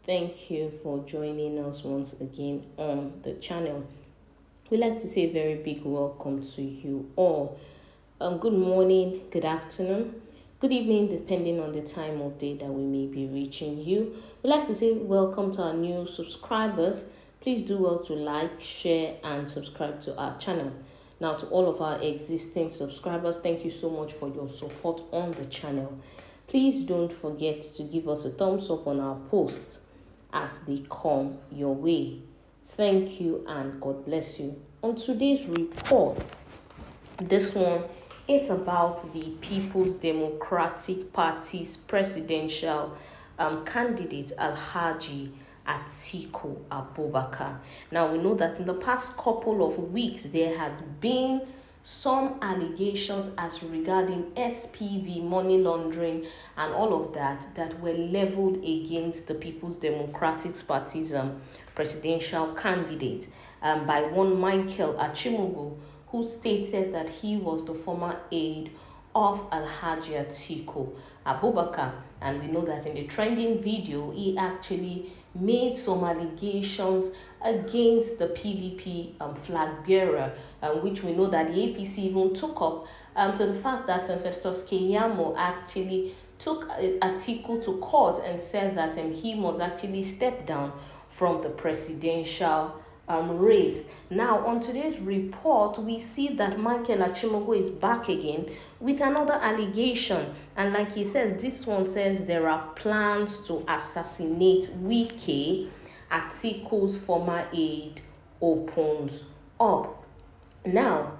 Thank you for joining us once again on the channel. We'd like to say a very big welcome to you all. Good morning, good afternoon, good evening, depending on the time of day that we may be reaching you. We'd like to say welcome to our new subscribers. Please do well to like, share, and subscribe to our channel. Now, to all of our existing subscribers, thank you so much for your support on the channel. Please don't forget to give us a thumbs up on our posts as they come your way. Thank you and God bless you. On today's report, this one is about the People's Democratic Party's presidential candidate Alhaji Atiku Abubakar. Now, we know that in the past couple of weeks, there has been some allegations as regarding SPV, money laundering, and all of that were leveled against the People's Democratic Party's presidential candidate by one Michael Achimugu, who stated that he was the former aide of Alhaji Atiku Abubakar. And we know that in the trending video, he actually made some allegations against the PDP flag bearer, which we know that the APC even took up to the fact that Festus Keyamo actually took Atiku to court and said that he must actually step down from the presidential race. Now, on today's report, we see that Michael Achimugu is back again with another allegation. And like he says, this one says there are plans to assassinate Wike. Atiku's former aide opens up. Now,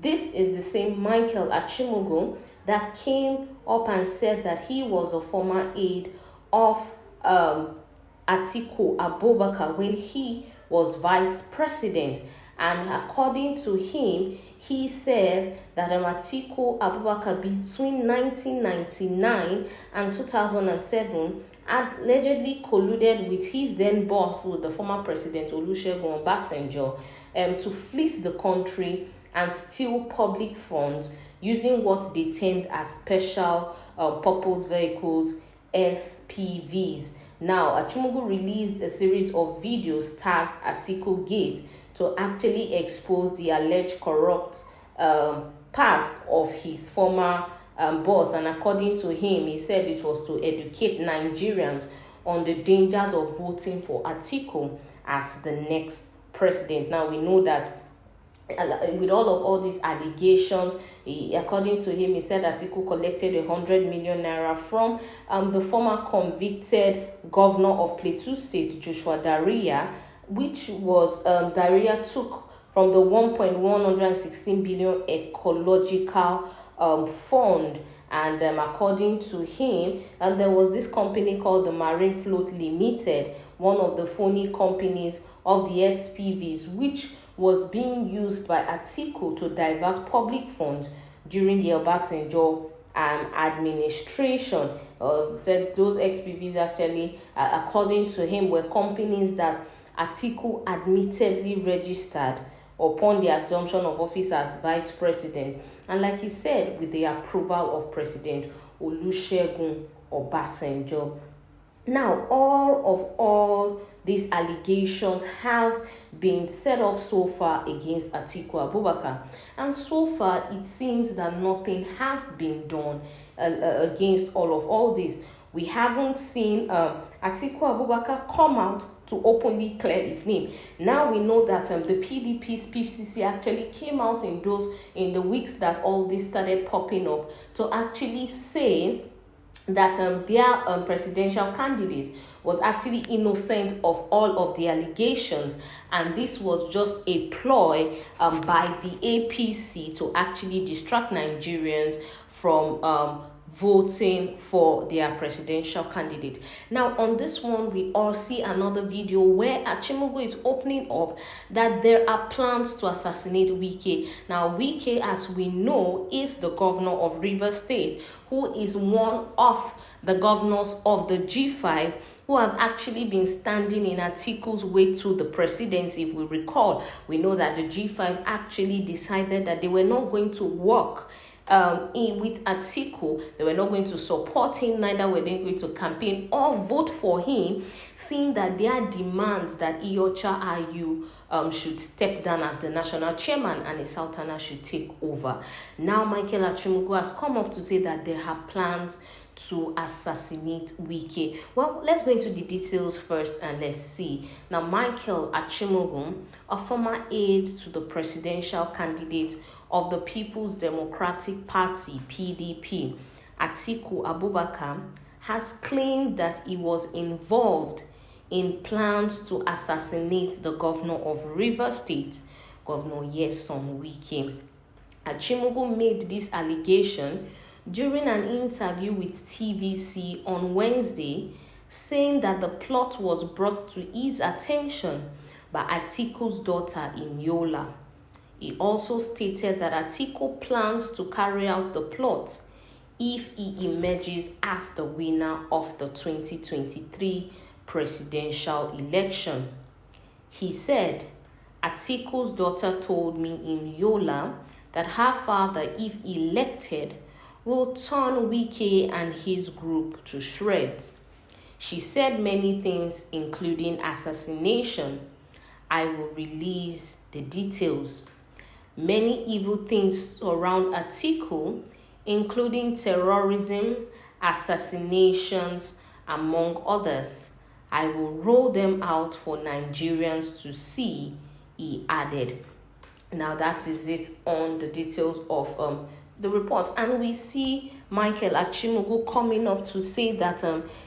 this is the same Michael Achimugu that came up and said that he was a former aide of Atiku Abubakar when he was vice president. And according to him, he said that Atiku Abubakar between 1999 and 2007 allegedly colluded with his then boss, with the former president Olusegun Obasanjo, to fleece the country and steal public funds using what they termed as special purpose vehicles, SPVs. Now, Achimugu released a series of videos tagged Atiku-Gate to actually expose the alleged corrupt past of his former boss. And according to him, he said it was to educate Nigerians on the dangers of voting for Atiku as the next president. Now, we know that with all these allegations, according to him, he said Atiku collected 100 million naira from the former convicted governor of Plateau State, Joshua Daria, which was Daria took from the 1.116 billion ecological fund. And according to him, there was this company called the Marine Float Limited, one of the phony companies of the SPVs, which was being used by Atiku to divert public funds during the Obasanjo administration. Said those SPVs actually, according to him, were companies that Atiku admittedly registered upon the assumption of office as vice president, and like he said, with the approval of President Olusegun Obasanjo. Now, all these allegations have been set up so far against Atiku Abubakar, and so far it seems that nothing has been done against all this. We haven't seen Atiku Abubakar come out to openly clear his name. Now we know that the PDP's PCC actually came out in the weeks that all this started popping up to actually say that their presidential candidate was actually innocent of all of the allegations, and this was just a ploy by the APC to actually distract Nigerians from voting for their presidential candidate. Now, on this one, we all see another video where Achimugu is opening up that there are plans to assassinate Wike. Now, Wike, as we know, is the governor of Rivers State, who is one of the governors of the G5 who have actually been standing in Atiku's way to the presidency. If we recall, we know that the G5 actually decided that they were not going to work with Atiku. They were not going to support him, neither were they going to campaign or vote for him, seeing that their demands that Iyọcha Ayu should step down as the national chairman and Sultana should take over. Now Michael Achimugu has come up to say that they have plans to assassinate Wike. Well, let's go into the details first and let's see. Now, Michael Achimugu, a former aide to the presidential candidate of the People's Democratic Party, PDP, Atiku Abubakar, has claimed that he was involved in plans to assassinate the governor of Rivers State, Governor Nyesom Wike. Achimugu made this allegation during an interview with TVC on Wednesday, saying that the plot was brought to his attention by Atiku's daughter in Yola. He also stated that Atiku plans to carry out the plot if he emerges as the winner of the 2023 presidential election. He said, Atiku's daughter told me in Yola that her father, if elected, will turn Wike and his group to shreds. She said many things, including assassination. I will release the details. Many evil things surround Atiku, including terrorism, assassinations, among others. I will roll them out for Nigerians to see, he added. Now that is it on the details of the report, and we see Michael Achimugu coming up to say that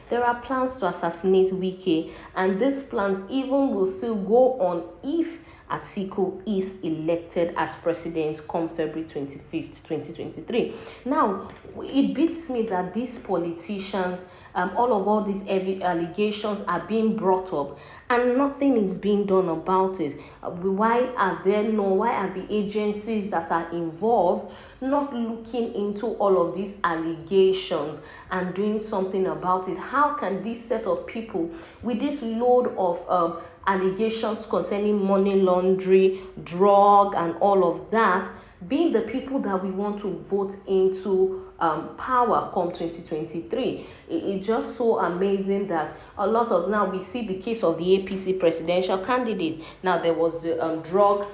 there are plans to assassinate Wike, and these plans even will still go on if Atiku is elected as president come February 25th, 2023. Now, it beats me that these politicians, all these heavy allegations are being brought up and nothing is being done about it. Why are the agencies that are involved not looking into all of these allegations and doing something about it? How can this set of people with this load of allegations concerning money laundering, drug, and all of that, being the people that we want to vote into power come 2023? It's just so amazing that a lot of, now we see the case of the APC presidential candidate. Now there was the drug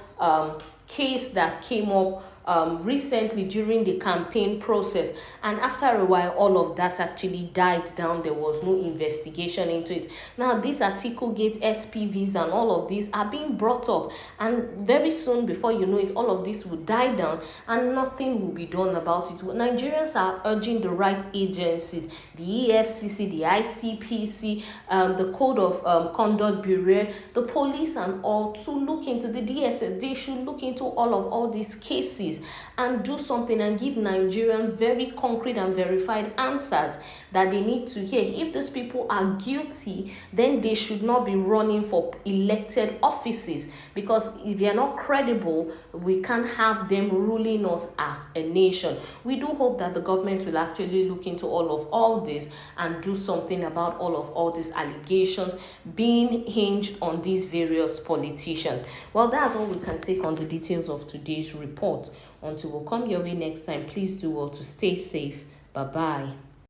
case that came up recently during the campaign process, and after a while all of that actually died down. There was no investigation into it. Now these Atiku-Gate SPVs and all of these are being brought up, and very soon, before you know it, all of this will die down and nothing will be done about it. Nigerians are urging the right agencies, the EFCC, the ICPC, the Code of Conduct Bureau, the police and all, to look into the DSS. They should look into all these cases and do something and give Nigerians very concrete and verified answers that they need to hear. If these people are guilty, then they should not be running for elected offices, because if they are not credible, we can't have them ruling us as a nation. We do hope that the government will actually look into all this and do something about all these allegations being hinged on these various politicians. Well, that's all we can take on the details of today's report. Until we'll come your way next time, please do well to stay safe. Bye-bye.